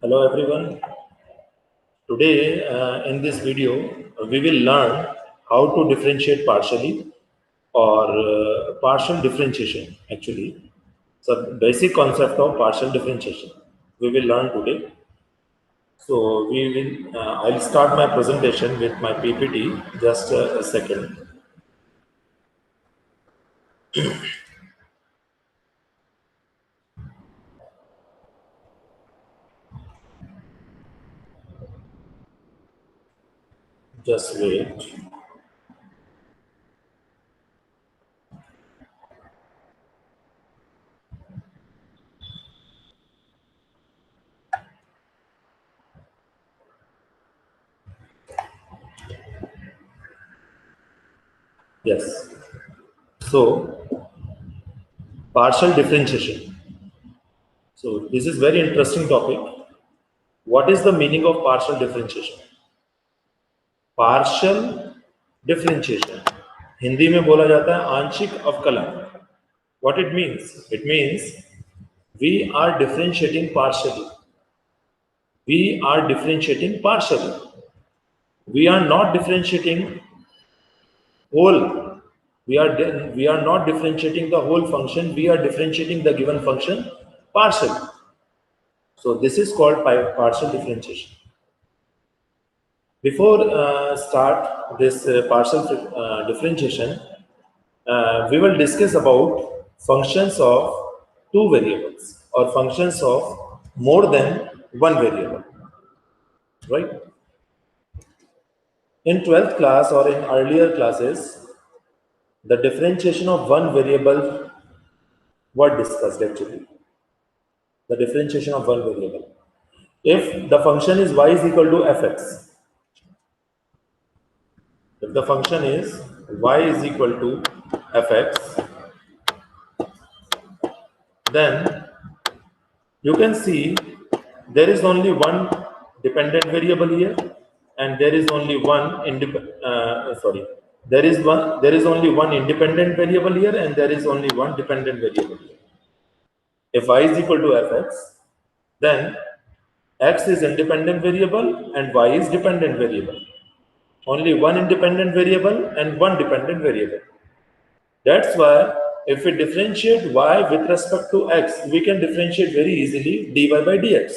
Hello everyone. Today in this video we will learn how to differentiate partially or partial differentiation actually. So basic concept of partial differentiation we will learn today. So we will I'll start my presentation with my PPT. Just a second. Just wait. Yes. So partial differentiation. So this is very interesting topic. What is the meaning of partial differentiation? Partial differentiation Hindi में बोला जाता है आंशिक अवकलन. What it means we are differentiating partially. We are not differentiating whole. we are not differentiating the whole function. We are differentiating the given function partially. So this is called partial differentiation. Before start this partial differentiation, we will discuss about functions of two variables or functions of more than one variable, right? In 12th class or in earlier classes, the differentiation of one variable were discussed actually. The differentiation of one variable. If the function is y is equal to fx, if the function is y is equal to fx, then you can see there is only one dependent variable here, and there is only there is only one independent variable here, and there is only one dependent variable here. If y is equal to fx, then x is independent variable and y is dependent variable. Only one independent variable and one dependent variable. That's why if we differentiate y with respect to x, we can differentiate very easily dy by dx.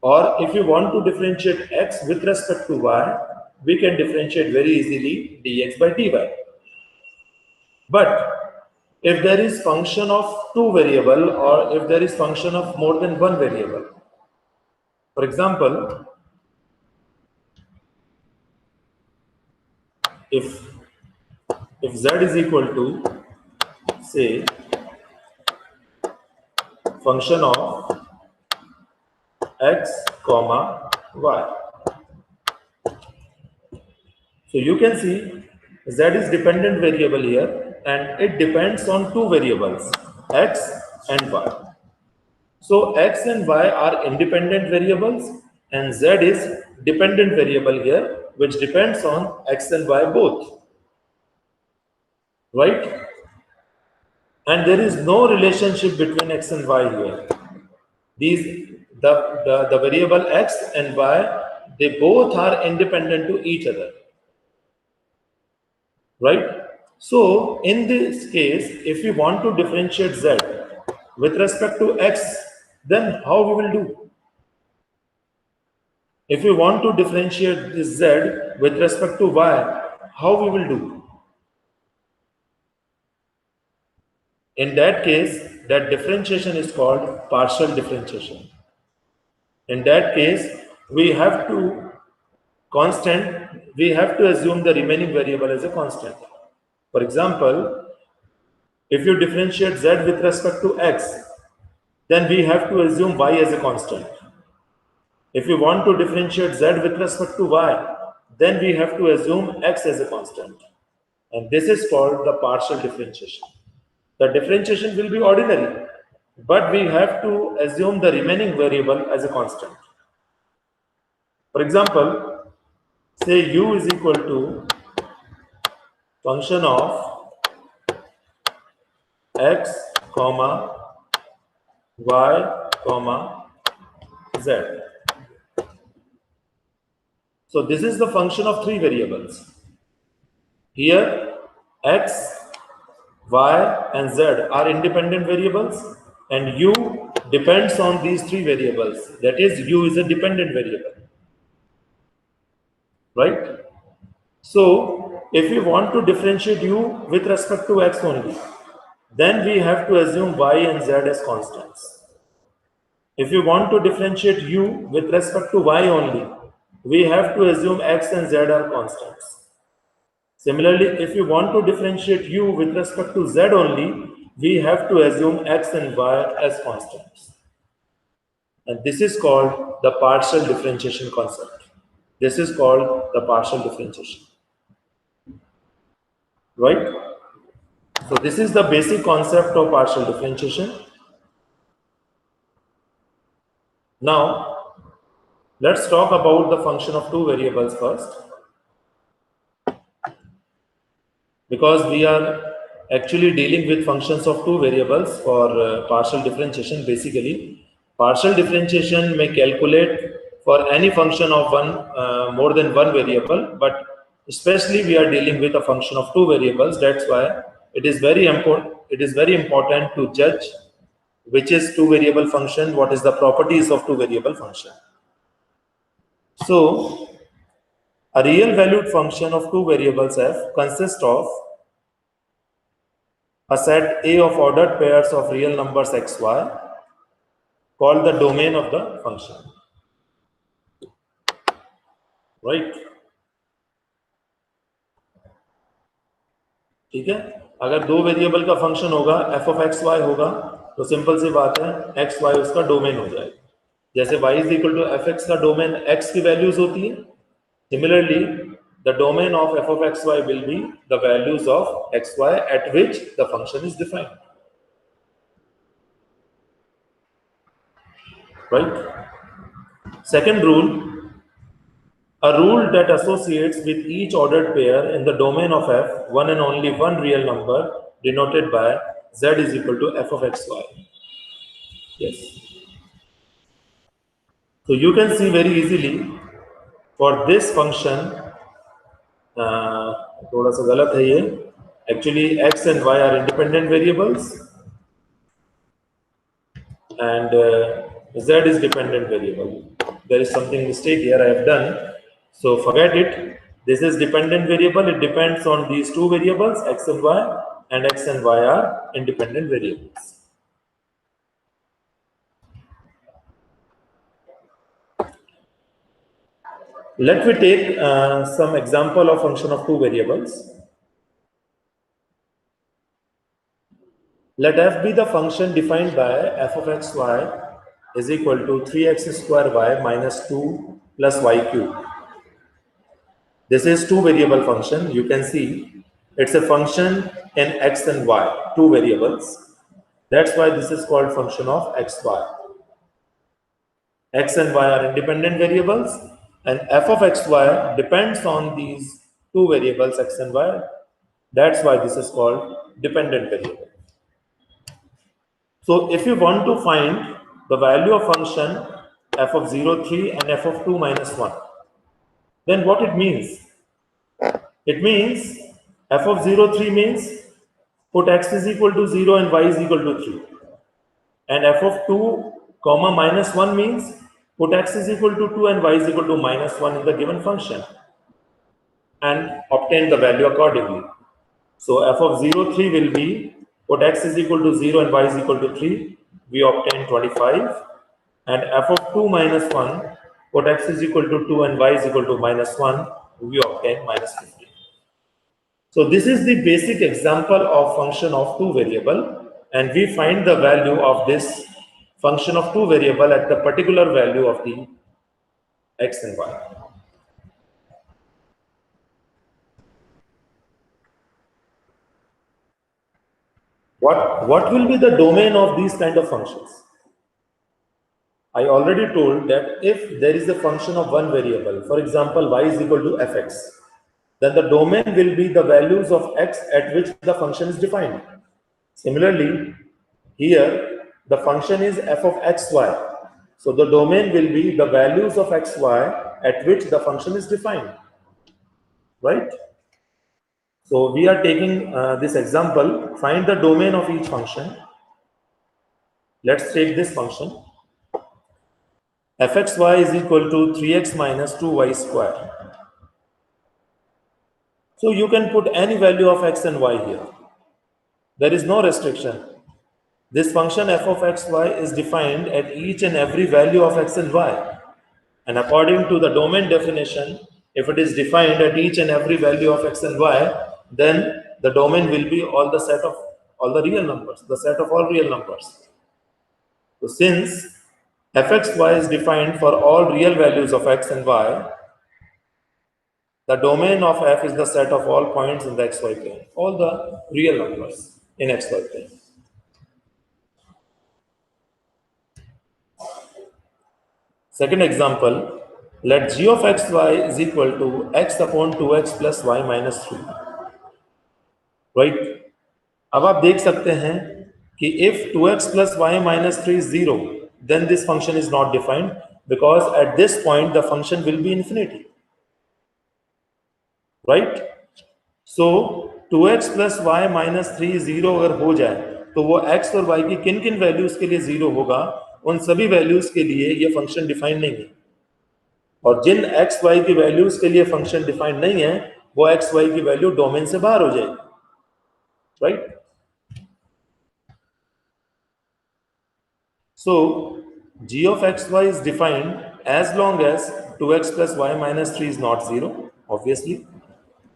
Or if you want to differentiate x with respect to y, we can differentiate very easily dx by dy. But if there is function of two variable, or if there is function of more than one variable, for example, if z is equal to, say, function of x comma y, so you can see z is dependent variable here, and it depends on two variables, x and y. So x and y are independent variables, and z is dependent variable here, which depends on x and y both, right? And there is no relationship between x and y here. The variable x and y, they both are independent to each other, right? So in this case, if we want to differentiate z with respect to x, then how we will do? If we want to differentiate this z with respect to y, how we will do? In that case, that differentiation is called partial differentiation. In that case, we have to assume the remaining variable as a constant. For example, if you differentiate z with respect to x, then we have to assume y as a constant. If you want to differentiate z with respect to y, then we have to assume x as a constant. And this is called the partial differentiation. The differentiation will be ordinary, but we have to assume the remaining variable as a constant. For example, say u is equal to function of x comma y comma z. So this is the function of three variables. Here x, y and z are independent variables, and u depends on these three variables. That is, u is a dependent variable, right? So if we want to differentiate u with respect to x only, then we have to assume y and z as constants. If we want to differentiate u with respect to y only, we have to assume x and z are constants. Similarly, if we want to differentiate u with respect to z only, we have to assume x and y as constants. And this is called the partial differentiation concept. This is called the partial differentiation. Right? So this is the basic concept of partial differentiation. Now, let's talk about the function of two variables first. Because we are actually dealing with functions of two variables for partial differentiation. Basically, partial differentiation may calculate for any function of more than one variable, but especially we are dealing with a function of two variables. That's why it is very important. It is very important to judge which is two variable function, what is the properties of two variable function. So a real valued function of two variables f consists of a set A of ordered pairs of real numbers xy called the domain of the function. Right? ठीक है, अगर दो variable का function होगा f of x y होगा तो simple सी बात है x y उसका डोमेन हो जाएगा. जैसे y is equal to fx का डोमेन x की वैल्यूज होती है, similarly the domain of f of xy will be the values of xy at which the function is defined. Right? Second rule, a rule that associates with each ordered pair in the domain of f one and only one real number denoted by z is equal to f of xy. Yes. So you can see very easily for this function, थोड़ा सा गलत है ये. Actually, x and y are independent variables, and z is dependent variable. There is something mistake here I have done, so forget it. This is dependent variable. It depends on these two variables x and y are independent variables. Let me take some example of function of two variables. Let f be the function defined by f of xy is equal to 3x square y minus 2 plus y cube. This is two variable function. You can see it's a function in x and y, two variables. That's why this is called function of xy. X and y are independent variables, and f of xy depends on these two variables x and y. That's why this is called dependent variable. So if you want to find the value of function f of 0, 3 and f of 2 minus 1, then what it means? It means f of 0, 3 means put x is equal to 0 and y is equal to 3. And f of 2 comma minus 1 means put x is equal to 2 and y is equal to minus 1 in the given function and obtain the value accordingly. So f of 0, 3 will be put x is equal to 0 and y is equal to 3, we obtain 25. And f of 2 minus 1, put x is equal to 2 and y is equal to minus 1, we obtain minus 15. So this is the basic example of function of two variable, and we find the value of this function of two variable at the particular value of the x and y. What will be the domain of these kind of functions? I already told that if there is a function of one variable, for example, y is equal to fx, then the domain will be the values of x at which the function is defined. Similarly, here the function is f of xy. So the domain will be the values of x, y at which the function is defined, right? So we are taking this example, find the domain of each function. Let's take this function. fxy is equal to 3x minus 2y square. So you can put any value of x and y here. There is no restriction. This function f of xy is defined at each and every value of x and y. And according to the domain definition, if it is defined at each and every value of x and y, then the domain will be all the set of all the real numbers, the set of all real numbers. So since fxy is defined for all real values of x and y, the domain of f is the set of all points in the xy plane, all the real numbers in xy plane. Second example, let g of xy is equal to x upon 2x plus y minus 3. Right? अब आप देख सकते हैं कि if 2x plus y minus 3 is 0, then this function is not defined because at this point the function will be infinity. Right? So 2x plus y minus 3 0 अगर हो जाए तो वो x और y की किन किन वैल्यूज के लिए 0 होगा, उन सभी वैल्यूज के लिए ये फंक्शन डिफाइन नहीं है, और जिन x y की वैल्यूज के लिए फंक्शन डिफाइन नहीं है वो x y की वैल्यू डोमेन से बाहर हो जाएगी. Right? So g of xy is defined as long as 2x plus y minus 3 is not 0, obviously.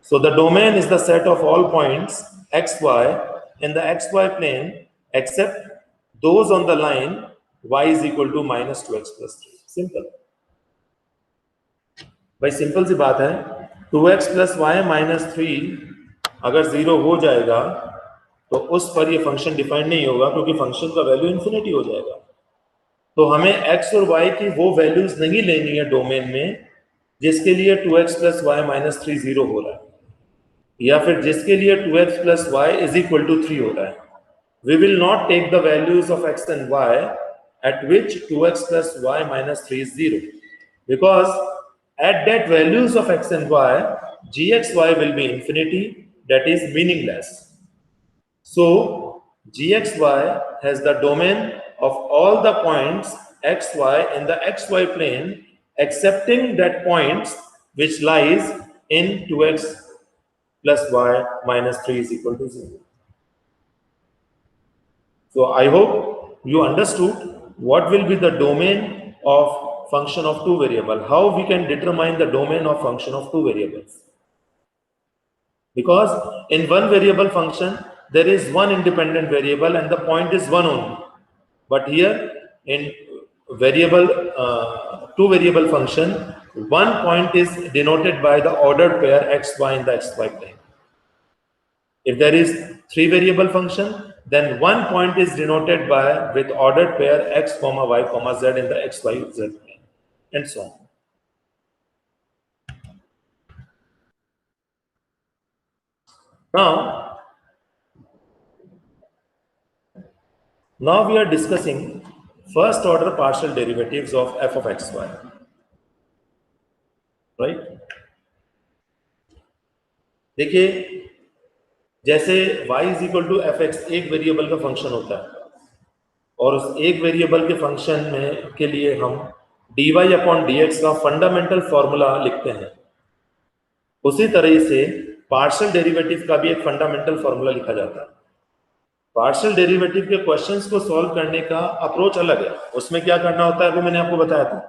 So the domain is the set of all points xy in the xy plane except those on the line y is equal to minus 2x plus 3. Simple. भाई simple सी बात है, 2x plus y minus 3 अगर 0 हो जाएगा तो उस पर ये फंक्शन डिफाइन नहीं होगा क्योंकि फंक्शन का वैल्यू इन्फिनिटी हो जाएगा. तो हमें x और y की वो वैल्यूज नहीं लेनी है डोमेन में जिसके लिए 2x plus y minus 3 0 हो रहा है, या फिर जिसके लिए 2x plus y is equal to 3 हो रहा है. We will not take the values of x and y at which 2x plus y minus 3 is 0, because at that values of x and y, gxy will be infinity, that is meaningless. So gxy has the domain of all the points xy in the xy plane excepting that points which lies in 2x plus y minus 3 is equal to 0. So I hope you understood what will be the domain of function of two variables, how we can determine the domain of function of two variables. Because in one variable function, there is one independent variable and the point is one only. But here in variable, two variable function, one point is denoted by the ordered pair xy in the xy plane. If there is three variable function, then one point is denoted by with ordered pair x comma y comma z in the xy z plane, and so on. Now we are discussing first order partial derivatives of f of xy. Right? देखिए, जैसे y is equal to f x एक variable का function होता है और उस एक variable के फंक्शन में के लिए हम dy अपॉन dx का फंडामेंटल फॉर्मूला लिखते हैं, उसी तरह से पार्शियल डेरिवेटिव का भी एक फंडामेंटल फॉर्मूला लिखा जाता है. पार्शियल डेरिवेटिव के क्वेश्चंस को सॉल्व करने का अप्रोच अलग है. उसमें क्या करना होता है वो मैंने आपको बताया था.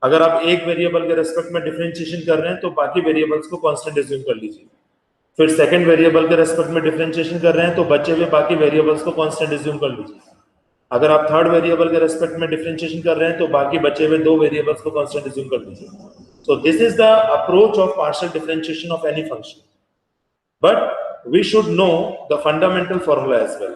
अगर आप एक वेरिएबल के रेस्पेक्ट में डिफरेंशिएशन कर रहे हैं तो बाकी वेरिएबल्स को कांस्टेंट एज्यूम कर लीजिए. फिर सेकंड वेरिएबल के रेस्पेक्ट में डिफरेंशिएशन कर रहे हैं तो बचे हुए बाकी वेरिएबल्स को कांस्टेंट एज्यूम कर लीजिए. अगर आप थर्ड वेरिएबल के रेस्पेक्ट में डिफरेंशिएशन कर रहे हैं तो बाकी बचे हुए दो वेरिएबल्स को कांस्टेंट एज्यूम कर लीजिए. So this is the approach of partial differentiation of any function, but we should know the fundamental formula as well.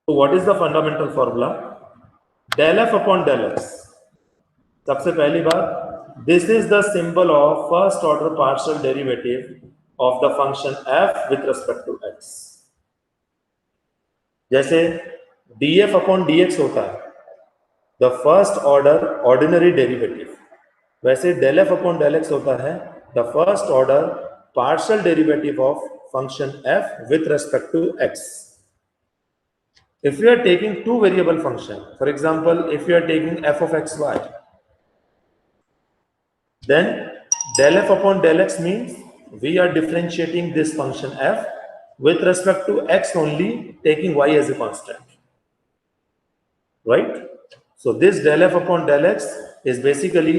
So what is the fundamental formula? Del f upon del x. सबसे पहली बात, this is the symbol of first order partial derivative of the function f with respect to x. जैसे df upon dx होता है, the first order ordinary derivative, वैसे del f upon del x होता है the first order partial derivative of function f with respect to x. If we are taking two variable function, for example, if we are taking f of xy, then del f upon del x means we are differentiating this function f with respect to x only, taking y as a constant, right? So this del f upon del x is basically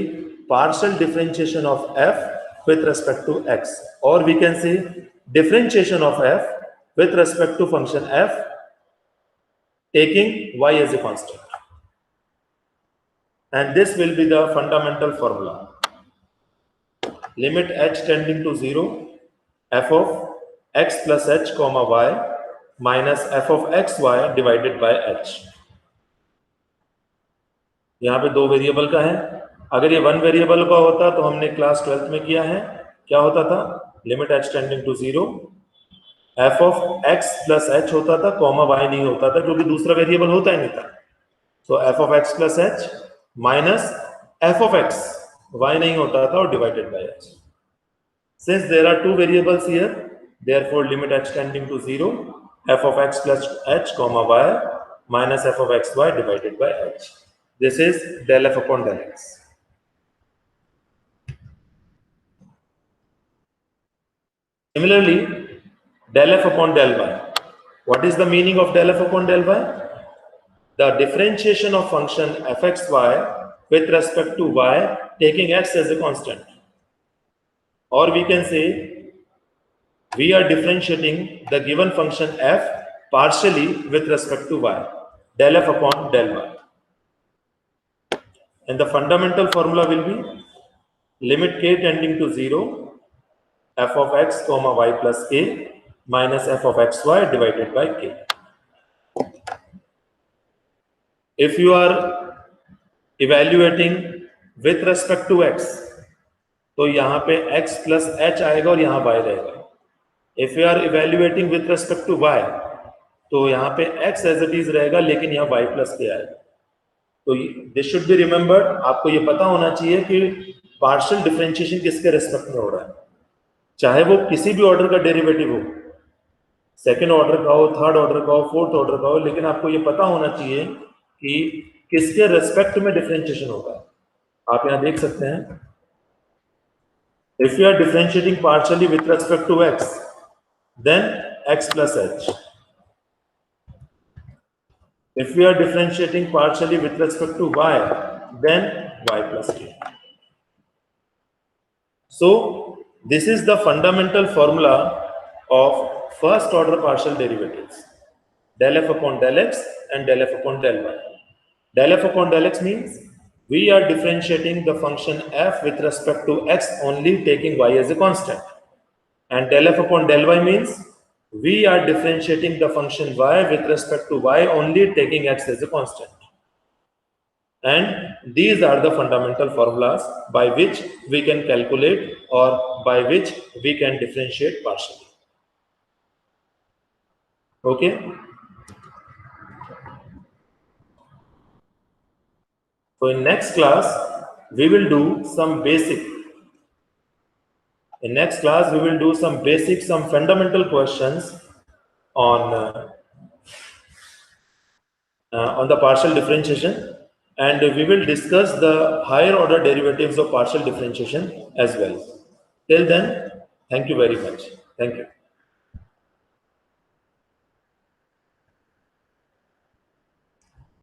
partial differentiation of f with respect to x, or we can say differentiation of f with respect to function f taking y as a constant. And this will be the fundamental formula. Limit h tending to 0, f of x plus h comma y minus f of xy divided by h. यहाँ पे दो variable का है. अगर ये one variable का होता तो हमने क्लास 12th में किया है, क्या होता था? Limit h tending to 0, f of x plus h होता था, कॉमा y नहीं होता था क्योंकि दूसरा वेरिएबल होता ही नहीं था. सो f of x plus h minus f of x, y नहीं होता था, और divided by h. Since there are two variables here, therefore limit h tending to 0, f of x plus h comma y minus f of xy divided by h. This is del f upon del x. Similarly, del f upon del y. What is the meaning of del f upon del y? The differentiation of function fxy with respect to y taking x as a constant. Or we can say we are differentiating the given function f partially with respect to y, del f upon del y. And the fundamental formula will be limit k tending to 0, f of x comma y plus k minus f of xy divided by k. If you are evaluating with respect to x, तो यहाँ पे x plus h आएगा और यहाँ y रहेगा. If you are evaluating with respect to y, तो यहाँ पे x as it is रहेगा, लेकिन यहाँ y plus k आएगा. तो this should be remembered. आपको ये पता होना चाहिए कि पार्शियल डिफरेंशिएशन किसके रेस्पेक्ट में हो रहा है, चाहे वो किसी भी ऑर्डर का डेरिवेटिव हो, सेकेंड ऑर्डर का हो, थर्ड ऑर्डर का हो, फोर्थ ऑर्डर का हो, लेकिन आपको ये पता होना चाहिए कि किसके रेस्पेक्ट में डिफरेंशिएशन होगा. आप यहाँ देख सकते हैं, if you are differentiating partially with respect to x, then x plus h. If we are differentiating partially with respect to y, then y plus k. So this is the fundamental formula of first order partial derivatives, del f upon del x and del f upon del y. Del f upon del x means we are differentiating the function f with respect to x only, taking y as a constant. And del f upon del y means we are differentiating the function y with respect to y only, taking x as a constant. And these are the fundamental formulas by which we can calculate or by which we can differentiate partially. Okay? So in next class, we will do some basic. In next class, we will do some basic, some fundamental questions on the partial differentiation, and we will discuss the higher order derivatives of partial differentiation as well. Till then, thank you very much. Thank you.